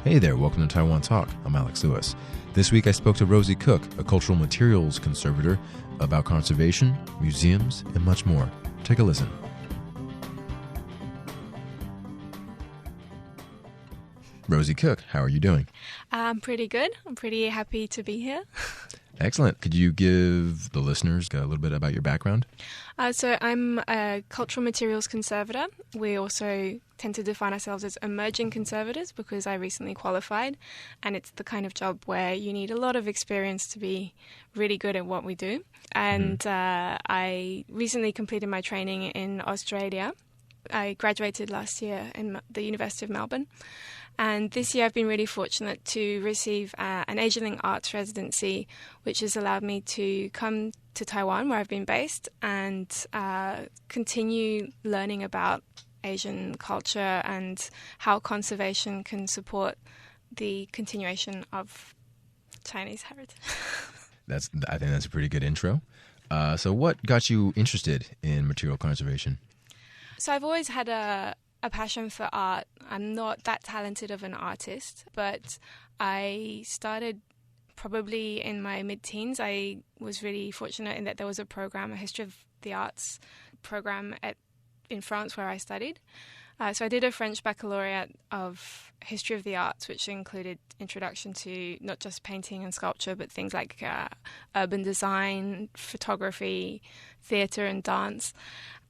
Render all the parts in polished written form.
Hey there, welcome to Taiwan Talk. I'm Alex Lewis. This week I spoke to Rosie Cook, a cultural materials conservator, about conservation, museums, and much more. Take a listen. Rosie Cook, how are you doing? I'm pretty good. I'm pretty happy to be here. Excellent. Could you give the listeners a little bit about your background? So I'm a cultural materials conservator. We also tend to define ourselves as emerging conservators because I recently qualified, and it's the kind of job where you need a lot of experience to be really good at what we do. And I recently completed my training in Australia. I graduated last year in the University of Melbourne. And this year I've been really fortunate to receive an Asian Arts residency, which has allowed me to come to Taiwan, where I've been based, and continue learning about Asian culture and how conservation can support the continuation of Chinese heritage. I think that's a pretty good intro. So what got you interested in material conservation? So I've always had a passion for art. I'm not that talented of an artist, but I started probably in my mid-teens. I was really fortunate in that there was a program, a History of the Arts program in France where I studied. So I did a French baccalaureate of History of the Arts, which included introduction to not just painting and sculpture, but things like urban design, photography, theatre and dance.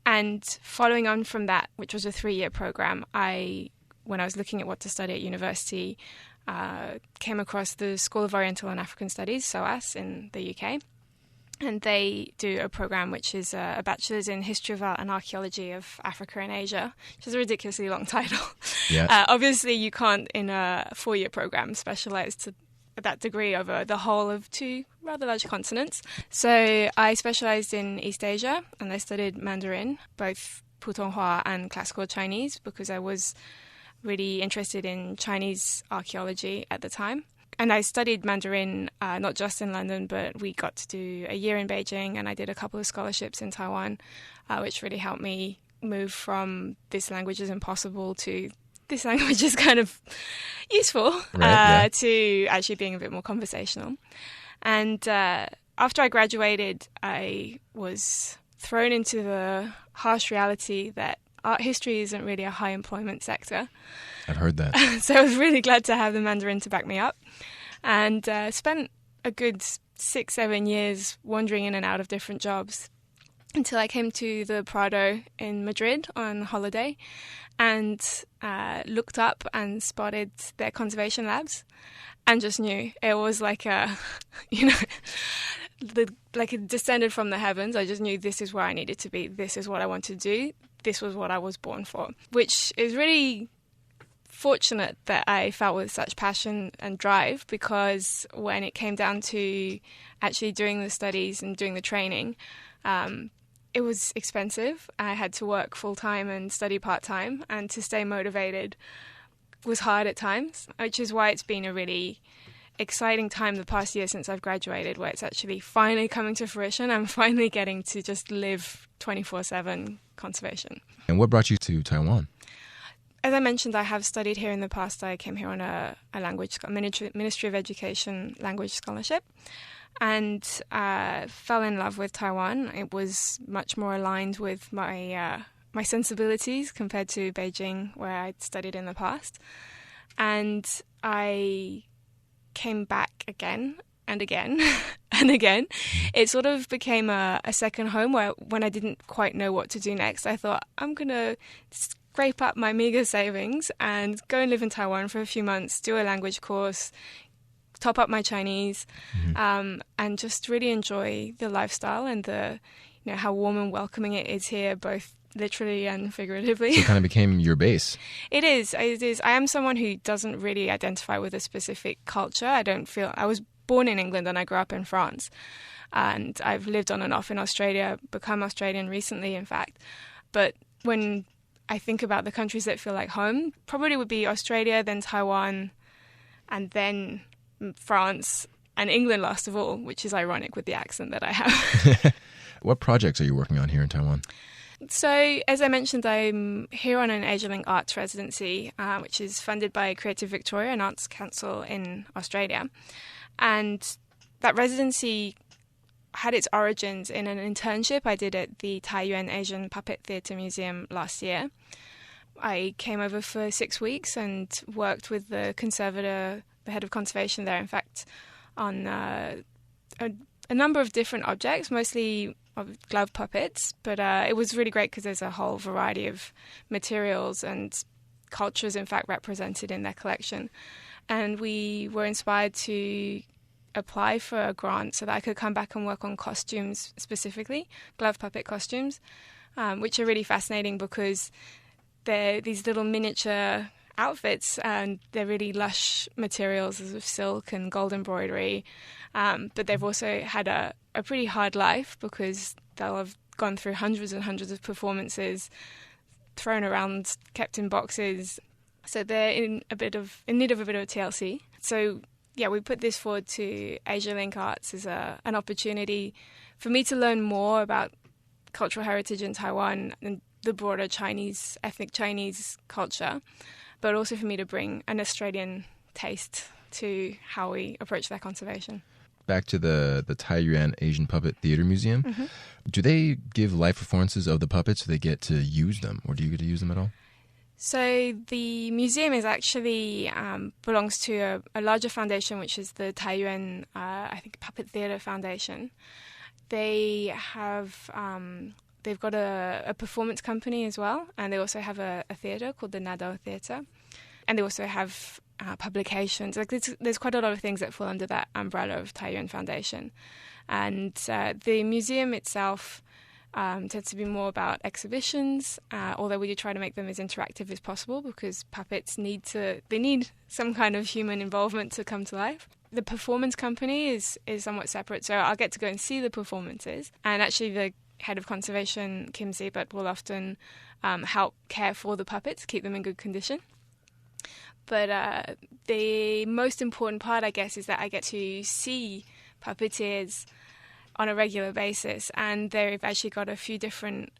And following on from that, which was a 3-year program, when I was looking at what to study at university, came across the School of Oriental and African Studies, SOAS, in the UK. And they do a program which is a bachelor's in History of Art and Archaeology of Africa and Asia, which is a ridiculously long title. Yeah. Obviously, you can't, in a 4-year program, specialise to that degree over the whole of 2 rather large continents. So I specialised in East Asia, and I studied Mandarin, both Putonghua and classical Chinese, because I was really interested in Chinese archaeology at the time. And I studied Mandarin not just in London, but we got to do a year in Beijing, and I did a couple of scholarships in Taiwan, which really helped me move from this language is impossible to this language is kind of useful, to actually being a bit more conversational. And after I graduated, I was thrown into the harsh reality that art history isn't really a high employment sector. I've heard that. So I was really glad to have the Mandarin to back me up, and spent a good 6-7 years wandering in and out of different jobs until I came to the Prado in Madrid on holiday and looked up and spotted their conservation labs and just knew it was like like it descended from the heavens. I just knew this is where I needed to be. This is what I want to do. This was what I was born for, which is really fortunate that I felt with such passion and drive, because when it came down to actually doing the studies and doing the training, it was expensive. I had to work full-time and study part-time, and to stay motivated was hard at times, which is why it's been a really exciting time the past year since I've graduated, where it's actually finally coming to fruition. I'm finally getting to just live 24/7 conservation. And what brought you to Taiwan? As I mentioned, I have studied here in the past. I came here on a Ministry of Education language scholarship, and fell in love with Taiwan. It was much more aligned with my sensibilities compared to Beijing, where I'd studied in the past. And I came back again and again and again. It sort of became a second home, where when I didn't quite know what to do next, I thought, I'm going to scrape up my meager savings and go and live in Taiwan for a few months, do a language course, top up my Chinese, and just really enjoy the lifestyle and how warm and welcoming it is here, both literally and figuratively. So it kind of became your base. It is. I am someone who doesn't really identify with a specific culture. I was born in England and I grew up in France. And I've lived on and off in Australia, become Australian recently, in fact. But when I think about the countries that feel like home, probably would be Australia, then Taiwan, and then France, and England last of all, which is ironic with the accent that I have. What projects are you working on here in Taiwan? So, as I mentioned, I'm here on an AsiaLink Arts residency, which is funded by Creative Victoria and Arts Council in Australia. And that residency had its origins in an internship I did at the Taiyuan Asian Puppet Theatre Museum last year. I came over for 6 weeks and worked with the conservator, the head of conservation there, in fact, on a number of different objects, mostly of glove puppets, but it was really great because there's a whole variety of materials and cultures, in fact, represented in their collection. And we were inspired to apply for a grant so that I could come back and work on costumes specifically, glove puppet costumes, which are really fascinating because they're these little miniature outfits and they're really lush materials of silk and gold embroidery. But they've also had a pretty hard life because they'll have gone through hundreds and hundreds of performances, thrown around, kept in boxes. So they're in need of a bit of TLC. So yeah, we put this forward to AsiaLink Arts as an opportunity for me to learn more about cultural heritage in Taiwan and the broader ethnic Chinese culture, but also for me to bring an Australian taste to how we approach their conservation. Back to the Taiyuan Asian Puppet Theatre Museum. Mm-hmm. Do they give live performances of the puppets so they get to use them, or do you get to use them at all? So the museum is actually belongs to a larger foundation, which is the Taiyuan, Puppet Theatre Foundation. They have they've got a performance company as well, and they also have a theatre called the Nadao Theatre, and they also have publications. Like there's quite a lot of things that fall under that umbrella of Taiyuan Foundation, and the museum itself tends to be more about exhibitions, although we do try to make them as interactive as possible because puppets need some kind of human involvement to come to life. The performance company is somewhat separate, so I'll get to go and see the performances, and actually the head of conservation, Kim Ziebert, will often help care for the puppets, keep them in good condition. But the most important part, I guess, is that I get to see puppeteers on a regular basis, and they've actually got a few different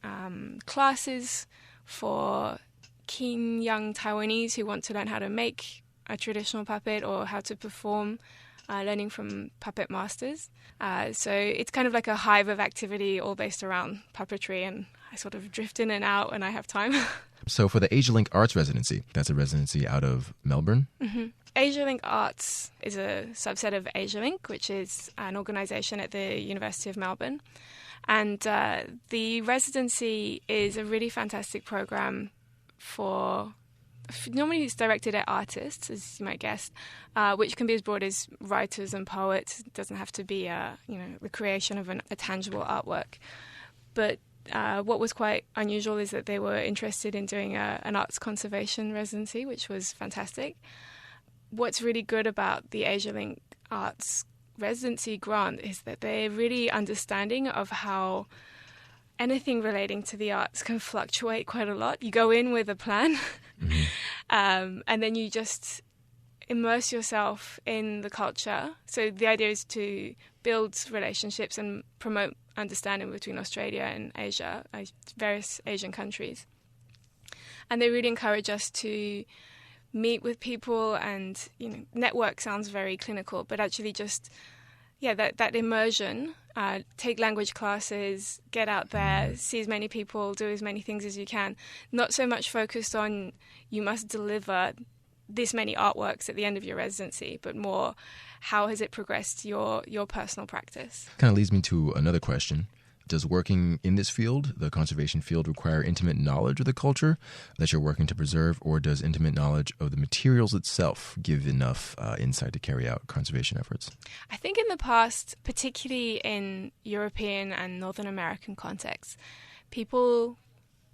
classes for keen young Taiwanese who want to learn how to make a traditional puppet or how to perform, learning from puppet masters. So it's kind of like a hive of activity all based around puppetry, and I sort of drift in and out when I have time. So for the AsiaLink Arts residency, that's a residency out of Melbourne? Mm-hmm. AsiaLink Arts is a subset of AsiaLink, which is an organisation at the University of Melbourne. And the residency is a really fantastic program normally it's directed at artists, as you might guess, which can be as broad as writers and poets. It doesn't have to be the creation of a tangible artwork. But what was quite unusual is that they were interested in doing an arts conservation residency, which was fantastic. What's really good about the AsiaLink Arts residency grant is that they're really understanding of how anything relating to the arts can fluctuate quite a lot. You go in with a plan, mm-hmm. And then you just immerse yourself in the culture. So the idea is to build relationships and promote understanding between Australia and Asia, various Asian countries. And they really encourage us to meet with people and, network sounds very clinical, but actually just, that immersion, take language classes, get out there, see as many people, do as many things as you can. Not so much focused on you must deliver this many artworks at the end of your residency, but more how has it progressed your personal practice? Kind of leads me to another question. Does working in this field, the conservation field, require intimate knowledge of the culture that you're working to preserve, or does intimate knowledge of the materials itself give enough insight to carry out conservation efforts? I think in the past, particularly in European and Northern American contexts,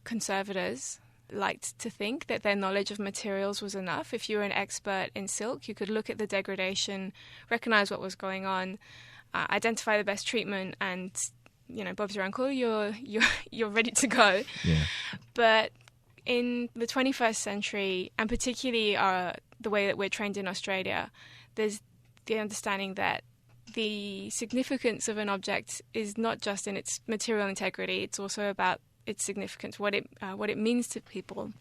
conservators, liked to think that their knowledge of materials was enough. If you were an expert in silk, you could look at the degradation, recognize what was going on, identify the best treatment, and Bob's your uncle, you're ready to go. Yeah. But in the 21st century, and particularly the way that we're trained in Australia, there's the understanding that the significance of an object is not just in its material integrity, it's also about its significance, what it means to people,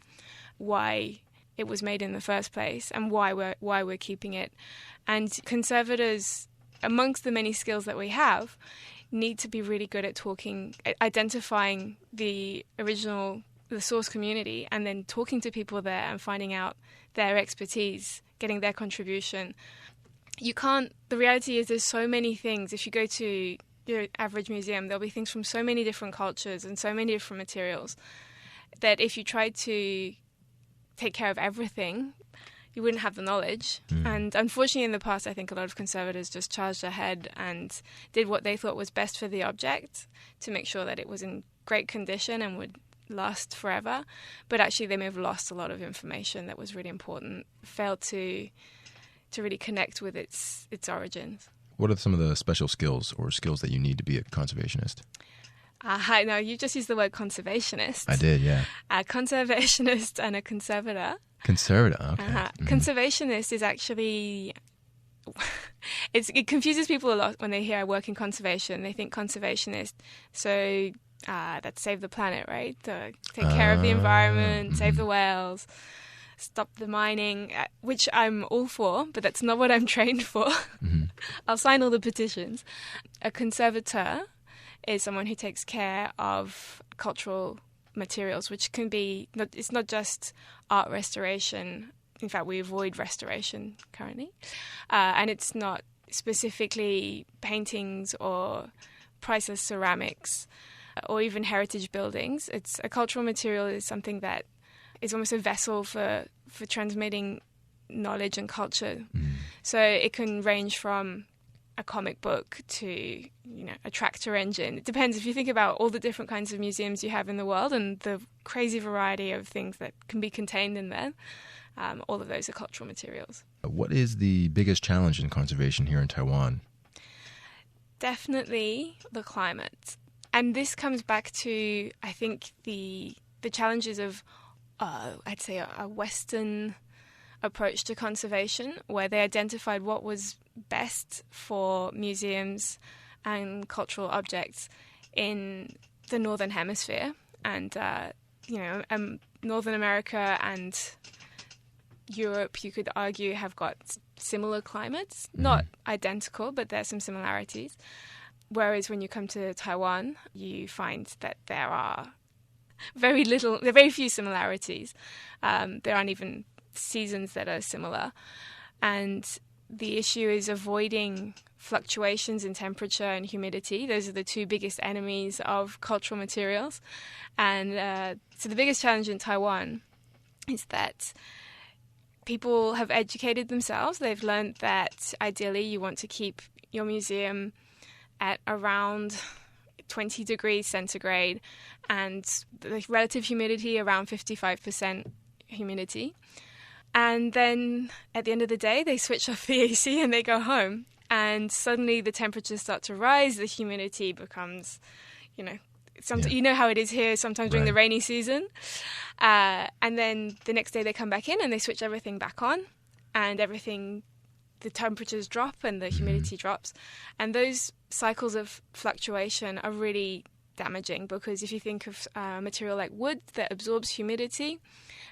why it was made in the first place, and why we're keeping it. And conservators, amongst the many skills that we have, need to be really good at identifying the source community, and then talking to people there and finding out their expertise, getting their contribution. The reality is there's so many things. If you go to your average museum, there'll be things from so many different cultures and so many different materials that if you tried to take care of everything, you wouldn't have the knowledge. And unfortunately, in the past, I think a lot of conservators just charged ahead and did what they thought was best for the object to make sure that it was in great condition and would last forever. But actually, they may have lost a lot of information that was really important, failed to really connect with its origins. What are some of the special skills or skills that you need to be a conservationist? No, you just used the word conservationist. I did, yeah. A conservationist and a conservator. Conservator, okay. Conservationist is actually... It confuses people a lot when they hear I work in conservation. They think conservationist, so that's save the planet, right? Take care of the environment, save the whales, stop the mining, which I'm all for, but that's not what I'm trained for. I'll sign all the petitions. A conservator is someone who takes care of cultural materials, which can be, it's not just art restoration. In fact, we avoid restoration currently. And it's not specifically paintings or priceless ceramics or even heritage buildings. It's a cultural material is something that is almost a vessel for transmitting knowledge and culture. So it can range from a comic book to, a tractor engine. It depends. If you think about all the different kinds of museums you have in the world and the crazy variety of things that can be contained in there, all of those are cultural materials. What is the biggest challenge in conservation here in Taiwan? Definitely the climate. And this comes back to, I think, the challenges of, I'd say, a Western approach to conservation, where they identified what was best for museums and cultural objects in the Northern Hemisphere. And, Northern America and Europe, you could argue, have got similar climates. Not identical, but there's some similarities. Whereas when you come to Taiwan, you find that there are very few similarities. There aren't even seasons that are similar. And the issue is avoiding fluctuations in temperature and humidity. Those are the two biggest enemies of cultural materials. And so the biggest challenge in Taiwan is that people have educated themselves. They've learned that ideally you want to keep your museum at around 20 degrees centigrade and the relative humidity around 55% humidity. And then at the end of the day, they switch off the AC and they go home. And suddenly the temperatures start to rise, the humidity becomes, you know how it is here sometimes during the rainy season. And then the next day they come back in and they switch everything back on and the temperatures drop and the humidity drops. And those cycles of fluctuation are really damaging, because if you think of a material like wood that absorbs humidity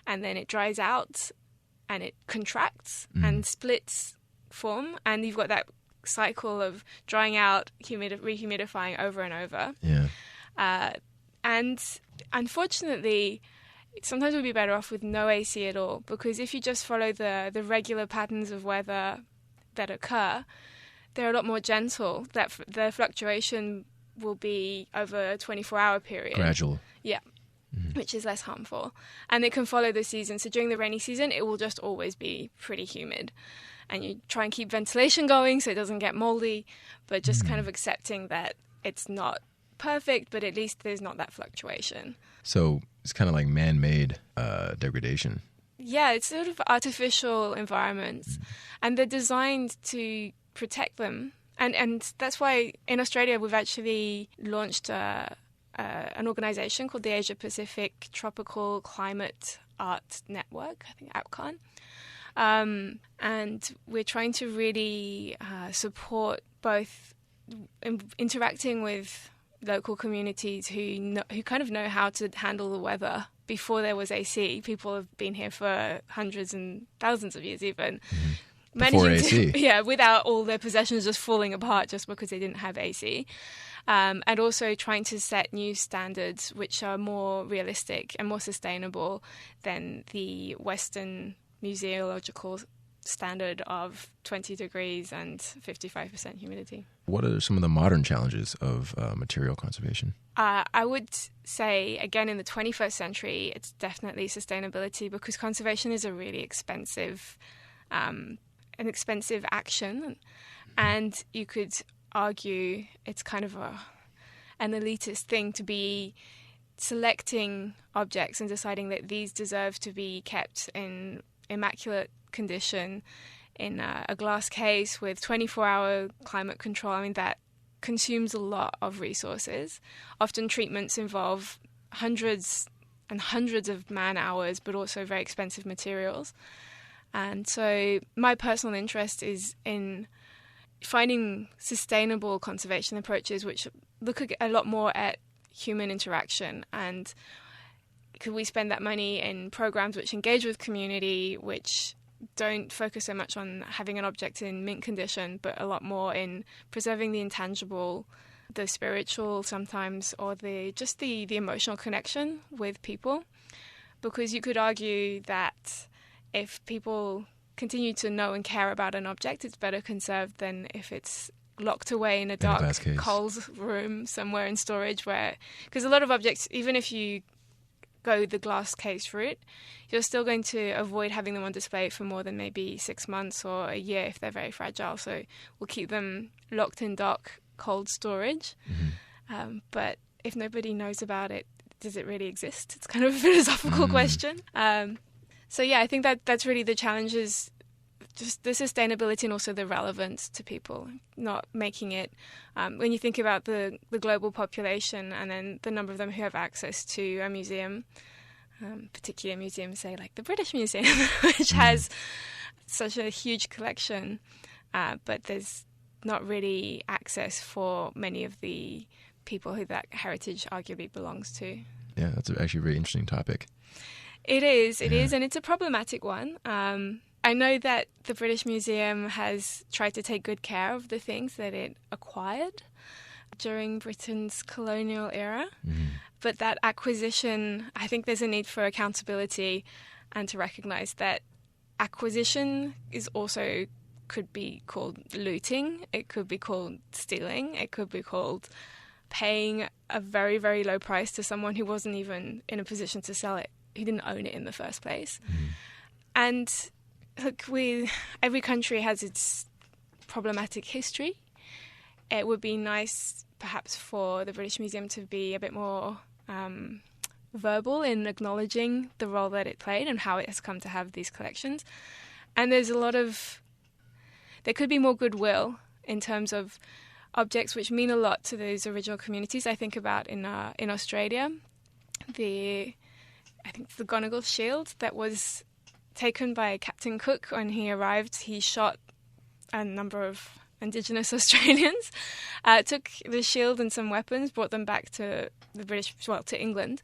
and then it dries out and it contracts and splits form, and you've got that cycle of drying out, rehumidifying over and over. And unfortunately, sometimes we'd be better off with no AC at all, because if you just follow the regular patterns of weather that occur, they're a lot more gentle. That the fluctuation will be over a 24-hour period. Gradual. Yeah. Which is less harmful. And it can follow the season. So during the rainy season, it will just always be pretty humid. And you try and keep ventilation going so it doesn't get moldy, but just kind of accepting that it's not perfect, but at least there's not that fluctuation. So it's kind of like man-made degradation. Yeah, it's sort of artificial environments. And they're designed to protect them. And that's why in Australia we've actually launched an organisation called the Asia Pacific Tropical Climate Art Network, I think APCON. And we're trying to really support both interacting with local communities who kind of know how to handle the weather. Before there was AC, people have been here for hundreds and thousands of years even. Mm-hmm. Before AC. Without all their possessions just falling apart just because they didn't have AC. And also trying to set new standards which are more realistic and more sustainable than the Western museological standard of 20 degrees and 55% humidity. What are some of the modern challenges of material conservation? I would say, again, in the 21st century, it's definitely sustainability, because conservation is a really expensive action. And you could argue it's kind of an elitist thing to be selecting objects and deciding that these deserve to be kept in immaculate condition in a glass case with 24-hour climate control. I mean, that consumes a lot of resources. Often treatments involve hundreds and hundreds of man hours, but also very expensive materials. And so my personal interest is in finding sustainable conservation approaches which look a lot more at human interaction, and could we spend that money in programs which engage with community, which don't focus so much on having an object in mint condition, but a lot more in preserving the intangible, the spiritual sometimes, or the emotional connection with people. Because you could argue that if people continue to know and care about an object, it's better conserved than if it's locked away in a dark, cold room somewhere in storage. Because a lot of objects, even if you go the glass case route, you're still going to avoid having them on display for more than maybe 6 months or a year if they're very fragile. So we'll keep them locked in dark, cold storage. Mm-hmm. But if nobody knows about it, does it really exist? It's kind of a philosophical question. So yeah, I think that's really the challenge, is just the sustainability and also the relevance to people, not making it, when you think about the global population and then the number of them who have access to a museum, particularly a museum, say, like the British Museum, which has such a huge collection, but there's not really access for many of the people who that heritage arguably belongs to. Yeah, that's actually a very interesting topic. It is, and it's a problematic one. I know that the British Museum has tried to take good care of the things that it acquired during Britain's colonial era. But that acquisition, I think there's a need for accountability and to recognise that acquisition is also could be called looting, it could be called stealing, it could be called paying a very, very low price to someone who wasn't even in a position to sell it, who didn't own it in the first place. And look, every country has its problematic history. It would be nice, perhaps, for the British Museum to be a bit more verbal in acknowledging the role that it played and how it has come to have these collections. And there could be more goodwill in terms of objects which mean a lot to those original communities. I think about in Australia, I think the Gonigal shield that was taken by Captain Cook when he arrived. He shot a number of Indigenous Australians, took the shield and some weapons, brought them back to to England.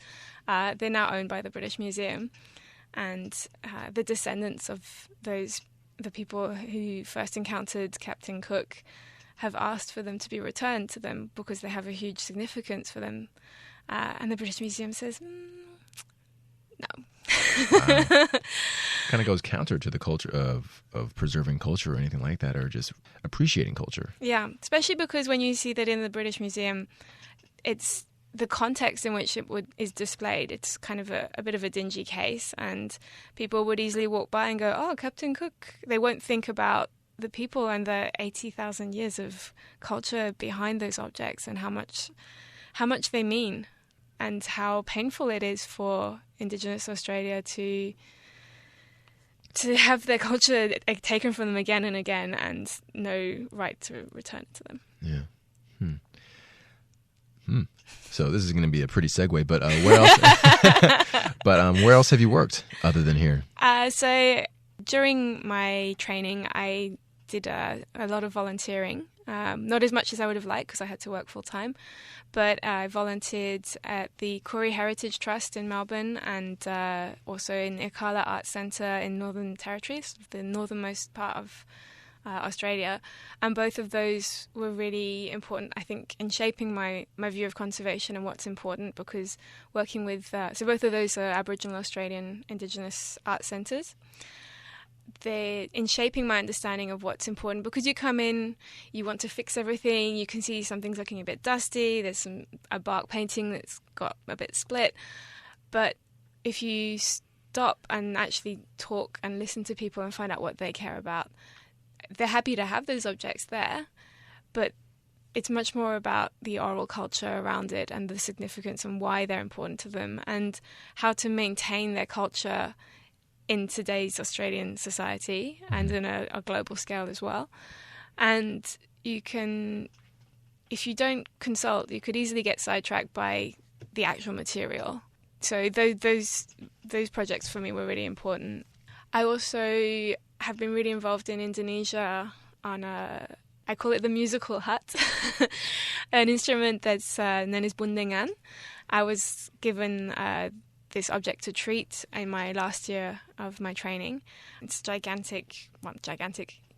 They're now owned by the British Museum, and the descendants of the people who first encountered Captain Cook have asked for them to be returned to them because they have a huge significance for them. And the British Museum says, no. Wow. Kind of goes counter to the culture of preserving culture or anything like that, or just appreciating culture. Yeah, especially because when you see that in the British Museum, it's the context in which is displayed. It's kind of a bit of a dingy case, and people would easily walk by and go, oh, Captain Cook. They won't think about the people and the 80,000 years of culture behind those objects and how much they mean, and how painful it is for Indigenous Australia to have their culture taken from them again and again and no right to return it to them. Yeah. So this is going to be a pretty segue, but where else? Where else have you worked other than here? So during my training, I did a lot of volunteering Not as much as I would have liked because I had to work full time, but I volunteered at the Koori Heritage Trust in Melbourne and also in Ikala Arts Centre in Northern Territory, the northernmost part of Australia, and both of those were really important, I think, in shaping my view of conservation and what's important, because working with, so both of those are Aboriginal Australian Indigenous art centres. They're in shaping my understanding of what's important, because you come in, you want to fix everything, you can see something's looking a bit dusty, there's a bark painting that's got a bit split, but if you stop and actually talk and listen to people and find out what they care about, they're happy to have those objects there, but it's much more about the oral culture around it and the significance and why they're important to them and how to maintain their culture in today's Australian society and in a global scale as well. And you can, if you don't consult, you could easily get sidetracked by the actual material. So those projects for me were really important. I also have been really involved in Indonesia on I call it the musical hut, an instrument that's known as bundengan. I was given this object to treat in my last year of my training. It's gigantic.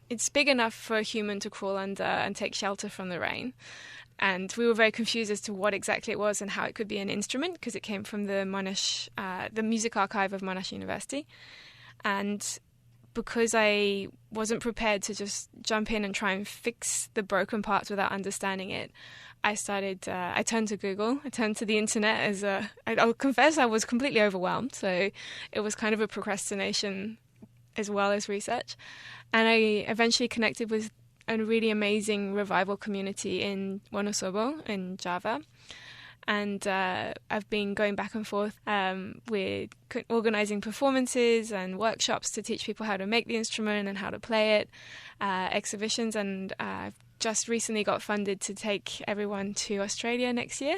It's big enough for a human to crawl under and take shelter from the rain. And we were very confused as to what exactly it was and how it could be an instrument, because it came from the music archive of Monash University. And because I wasn't prepared to just jump in and try and fix the broken parts without understanding it, I turned to Google, I turned to the internet I'll confess I was completely overwhelmed. So it was kind of a procrastination as well as research. And I eventually connected with a really amazing revival community in Wonosobo in Java. And I've been going back and forth with organising performances and workshops to teach people how to make the instrument and how to play it, exhibitions, and I've just recently got funded to take everyone to Australia next year,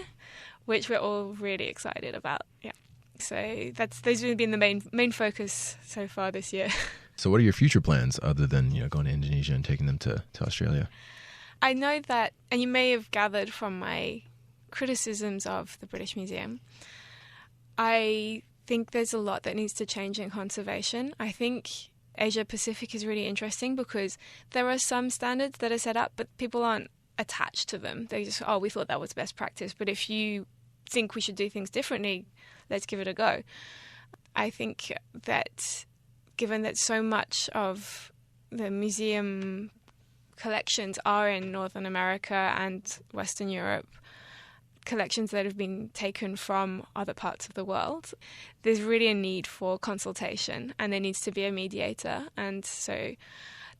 which we're all really excited about. Yeah, so those have been the main focus so far this year. So what are your future plans other than going to Indonesia and taking them to Australia? I know that, and you may have gathered from my criticisms of the British Museum, I think there's a lot that needs to change in conservation. I think Asia Pacific is really interesting because there are some standards that are set up, but people aren't attached to them. They just, we thought that was best practice, but if you think we should do things differently, let's give it a go. I think that given that so much of the museum collections are in Northern America and Western Europe, collections that have been taken from other parts of the world, there's really a need for consultation and there needs to be a mediator. And so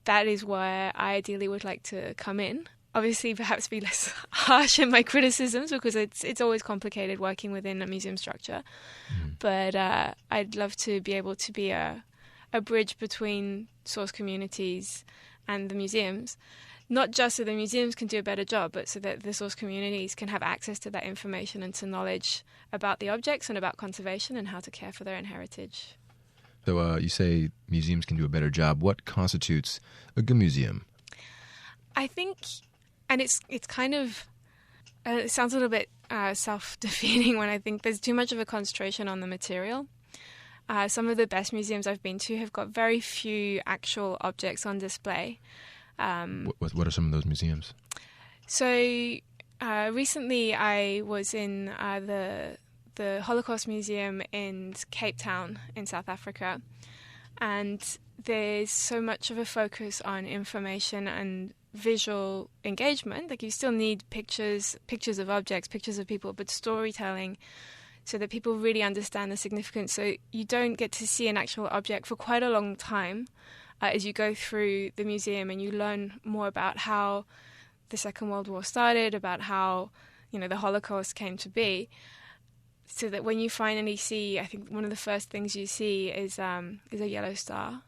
that is where I ideally would like to come in. Obviously, perhaps be less harsh in my criticisms because it's always complicated working within a museum structure. But I'd love to be able to be a bridge between source communities and the museums. Not just so the museums can do a better job, but so that the source communities can have access to that information and to knowledge about the objects and about conservation and how to care for their own heritage. So you say museums can do a better job. What constitutes a good museum? I think, and it's kind of, it sounds a little bit self-defeating when I think there's too much of a concentration on the material. Some of the best museums I've been to have got very few actual objects on display. What are some of those museums? So recently I was in the Holocaust Museum in Cape Town in South Africa, and there's so much of a focus on information and visual engagement. Like you still need pictures of objects, pictures of people, but storytelling so that people really understand the significance. So you don't get to see an actual object for quite a long time. As you go through the museum and you learn more about how the Second World War started, about how the Holocaust came to be, so that when you finally see, I think one of the first things you see is a yellow star.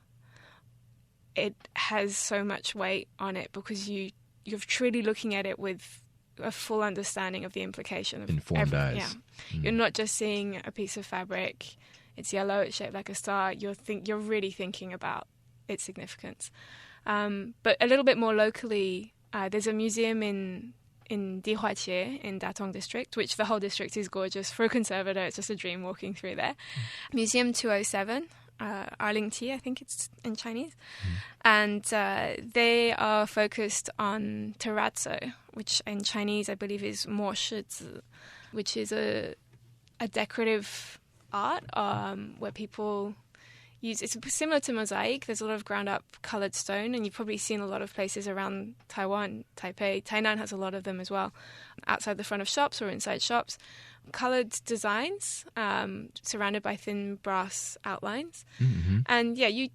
It has so much weight on it because you're truly looking at it with a full understanding of the implication of informed eyes. Yeah, You're not just seeing a piece of fabric. It's yellow. It's shaped like a star. You're really thinking about its significance. But a little bit more locally, There's a museum in Dihuaqie in Datong district, which the whole district is gorgeous. For a conservator, it's just a dream walking through there. Museum 207, Arlingti, I think it's in Chinese. And they are focused on terrazzo, which in Chinese I believe is mo shizi, which is a decorative art where people use, it's similar to mosaic. There's a lot of ground up coloured stone, and you've probably seen a lot of places around Taiwan, Taipei. Tainan has a lot of them as well, outside the front of shops or inside shops. Coloured designs surrounded by thin brass outlines. And yeah, you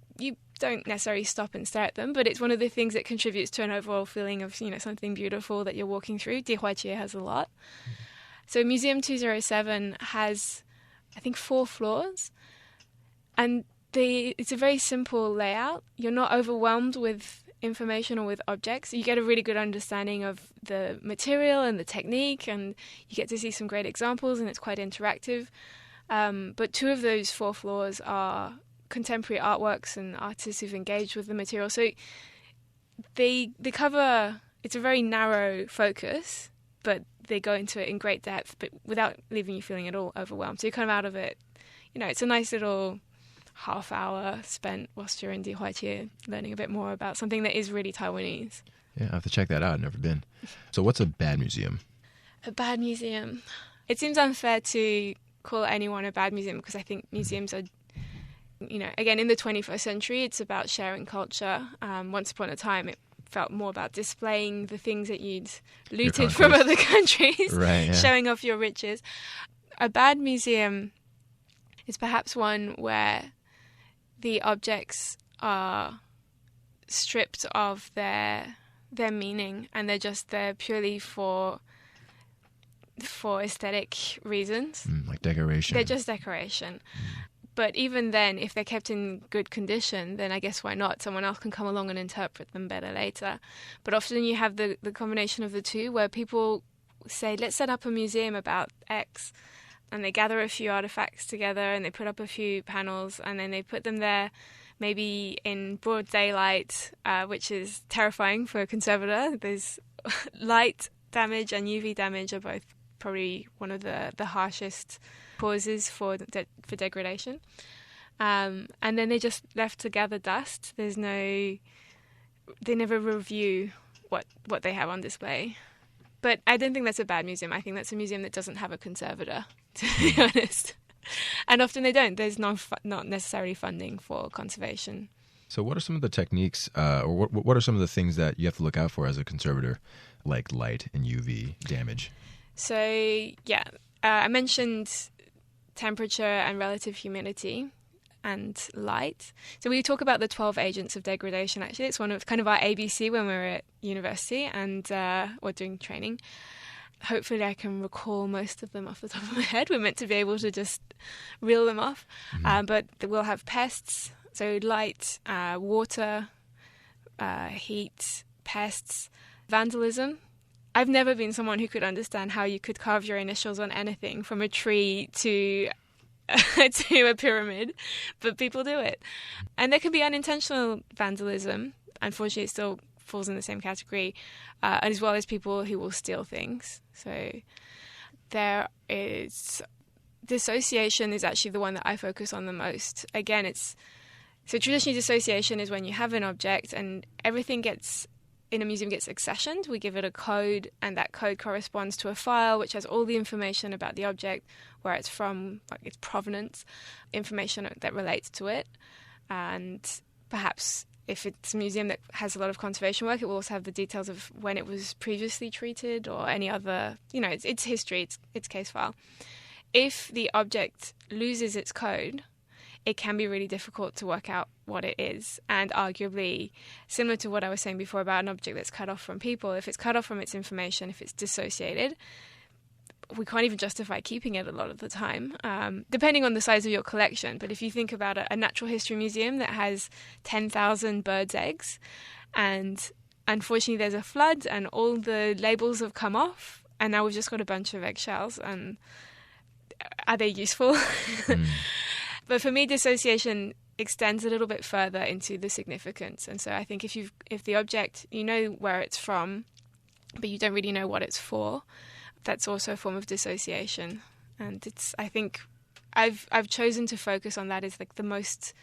don't necessarily stop and stare at them, but it's one of the things that contributes to an overall feeling of, something beautiful that you're walking through. Dihuaqie has a lot. So Museum 207 has, I think, 4 floors, and it's a very simple layout. You're not overwhelmed with information or with objects. You get a really good understanding of the material and the technique, and you get to see some great examples, and it's quite interactive. But 2 of those 4 floors are contemporary artworks and artists who've engaged with the material. So they cover, it's a very narrow focus, but they go into it in great depth, but without leaving you feeling at all overwhelmed. So you're kind of out of it. It's a nice little half hour spent whilst you're in Dihuaqie learning a bit more about something that is really Taiwanese. Yeah, I have to check that out. I've never been. So what's a bad museum? A bad museum. It seems unfair to call anyone a bad museum, because I think museums are, again, in the 21st century, it's about sharing culture. Once upon a time, it felt more about displaying the things that you'd looted from other countries, right, yeah. Showing off your riches. A bad museum is perhaps one where the objects are stripped of their meaning, and they're just there purely for aesthetic reasons. Like decoration. They're just decoration. But even then, if they're kept in good condition, then I guess why not? Someone else can come along and interpret them better later. But often you have the combination of the two, where people say, let's set up a museum about X, and they gather a few artifacts together and they put up a few panels, and then they put them there maybe in broad daylight, which is terrifying for a conservator. There's light damage and UV damage are both probably one of the harshest causes for degradation. And then they just left to gather dust. They never review what they have on display. But I don't think that's a bad museum. I think that's a museum that doesn't have a conservator, to be honest. And often they don't. There's not necessarily funding for conservation. So what are some of the techniques, or what are some of the things that you have to look out for as a conservator, like light and UV damage? So, yeah, I mentioned temperature and relative humidity and light. So we talk about the 12 agents of degradation, actually. It's one of kind of our ABC when we were at university and or doing training. Hopefully I can recall most of them off the top of my head. We're meant to be able to just reel them off. But we'll have pests, so light, water, heat, pests, vandalism. I've never been someone who could understand how you could carve your initials on anything, from a tree to a pyramid, but people do it. And there can be unintentional vandalism. Unfortunately, it still falls in the same category, as well as people who will steal things. So there is dissociation is actually the one that I focus on the most. Again, so traditionally dissociation is when you have an object and everything in a museum gets accessioned. We give it a code, and that code corresponds to a file which has all the information about the object, where it's from, like its provenance, information that relates to it. And perhaps if it's a museum that has a lot of conservation work, it will also have the details of when it was previously treated or any other, it's history, it's case file. If the object loses its code, it can be really difficult to work out what it is. And arguably, similar to what I was saying before about an object that's cut off from people, if it's cut off from its information, if it's dissociated, we can't even justify keeping it a lot of the time, depending on the size of your collection. But if you think about a natural history museum that has 10,000 birds' eggs, and unfortunately there's a flood and all the labels have come off, and now we've just got a bunch of eggshells, and are they useful? But for me, dissociation extends a little bit further into the significance. And so I think if the object, you know where it's from, but you don't really know what it's for, that's also a form of dissociation. And I think I've chosen to focus on that as like the most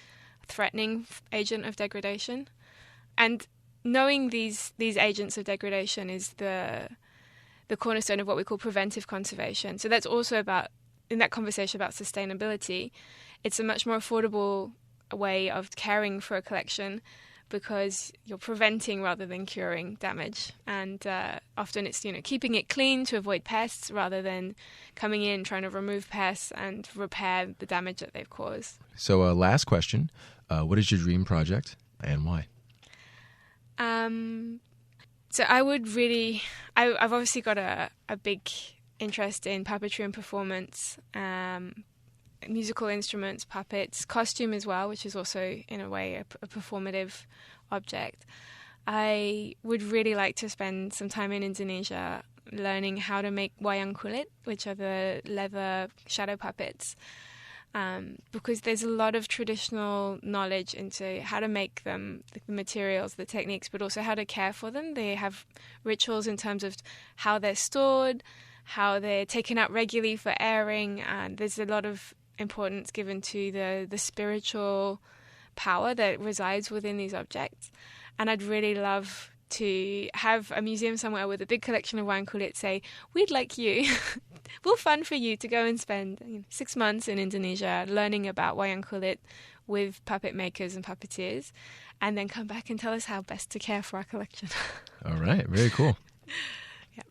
threatening agent of degradation. And knowing these agents of degradation is the cornerstone of what we call preventive conservation. So that's also about, in that conversation about sustainability, it's a much more affordable way of caring for a collection because you're preventing rather than curing damage. And often it's, keeping it clean to avoid pests rather than coming in, trying to remove pests and repair the damage that they've caused. So last question, what is your dream project and why? So I would really, I've obviously got a big interest in puppetry and performance, musical instruments, puppets, costume as well, which is also in a way a performative object. I would really like to spend some time in Indonesia learning how to make wayang kulit, which are the leather shadow puppets. Because there's a lot of traditional knowledge into how to make them, the materials, the techniques, but also how to care for them. They have rituals in terms of how they're stored, how they're taken out regularly for airing, and there's a lot of importance given to the spiritual power that resides within these objects. And I'd really love to have a museum somewhere with a big collection of wayang kulit say, we'd like you, we'll fund for you to go and spend 6 months in Indonesia learning about wayang kulit with puppet makers and puppeteers, and then come back and tell us how best to care for our collection. All right, very cool. Yeah.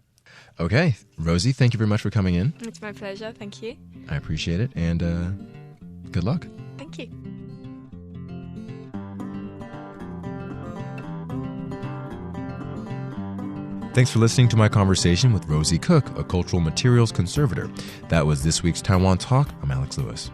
Okay, Rosie, thank you very much for coming in. It's my pleasure, thank you. I appreciate it, and good luck. Thank you. Thanks for listening to my conversation with Rosie Cook, a cultural materials conservator. That was this week's Taiwan Talk. I'm Alex Lewis.